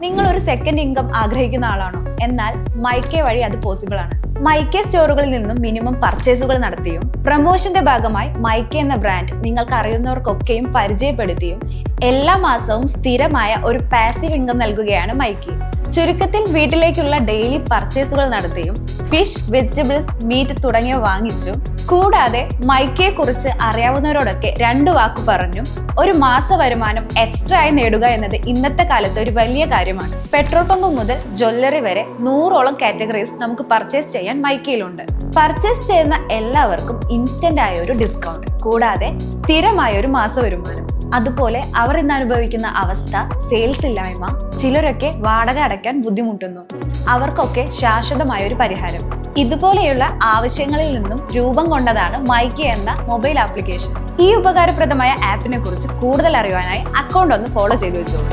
നിങ്ങൾ ഒരു second income ആഗ്രഹിക്കുന്ന ആളാണോ? എന്നാൽ മൈക്കെ വഴി അത് പോസിബിൾ ആണ്. മൈക്കെ സ്റ്റോറുകളിൽ നിന്നും മിനിമം പർച്ചേസുകൾ നടത്തിയും പ്രൊമോഷന്റെ ഭാഗമായി മൈക്കെ എന്ന ബ്രാൻഡ് നിങ്ങൾക്ക് അറിയുന്നവർക്കൊക്കെയും പരിചയപ്പെടുത്തിയും എല്ലാ മാസവും സ്ഥിരമായ ഒരു പാസീവ് ഇൻകം നൽകുകയാണ് മൈക്കെ. ചുരുക്കത്തിൽ വീട്ടിലേക്കുള്ള ഡെയിലി പർച്ചേസുകൾ നടത്തിയും ഫിഷ്, വെജിറ്റബിൾസ്, മീറ്റ് തുടങ്ങിയവ വാങ്ങിച്ചും കൂടാതെ മൈക്കയെ കുറിച്ച് അറിയാവുന്നവരോടൊക്കെ 2 വാക്ക് പറഞ്ഞും ഒരു മാസ വരുമാനം എക്സ്ട്രാ ആയി നേടുക എന്നത് ഇന്നത്തെ കാലത്ത് ഒരു വലിയ കാര്യമാണ്. പെട്രോൾ പമ്പ് മുതൽ ജ്വല്ലറി വരെ 100ഓളം കാറ്റഗറീസ് നമുക്ക് പർച്ചേസ് ചെയ്യാൻ മൈക്കയിലുണ്ട്. പർച്ചേസ് ചെയ്യുന്ന എല്ലാവർക്കും ഇൻസ്റ്റന്റ് ആയ ഒരു ഡിസ്കൗണ്ട്, കൂടാതെ സ്ഥിരമായ ഒരു മാസ വരുമാനം. അതുപോലെ അവർ ഇന്ന് അനുഭവിക്കുന്ന അവസ്ഥ സെയിൽസ് ഇല്ലായ്മ, ചിലരൊക്കെ വാടക അടയ്ക്കാൻ ബുദ്ധിമുട്ടുന്നു. അവർക്കൊക്കെ ശാശ്വതമായ ഒരു പരിഹാരം. ഇതുപോലെയുള്ള ആവശ്യങ്ങളിൽ നിന്നും രൂപം കൊണ്ടതാണ് മൈക്കെ എന്ന മൊബൈൽ ആപ്ലിക്കേഷൻ. ഈ ഉപകാരപ്രദമായ ആപ്പിനെ കുറിച്ച് കൂടുതൽ അറിയാനായി അക്കൗണ്ട് ഒന്ന് ഫോളോ ചെയ്തു വെച്ചോളൂ.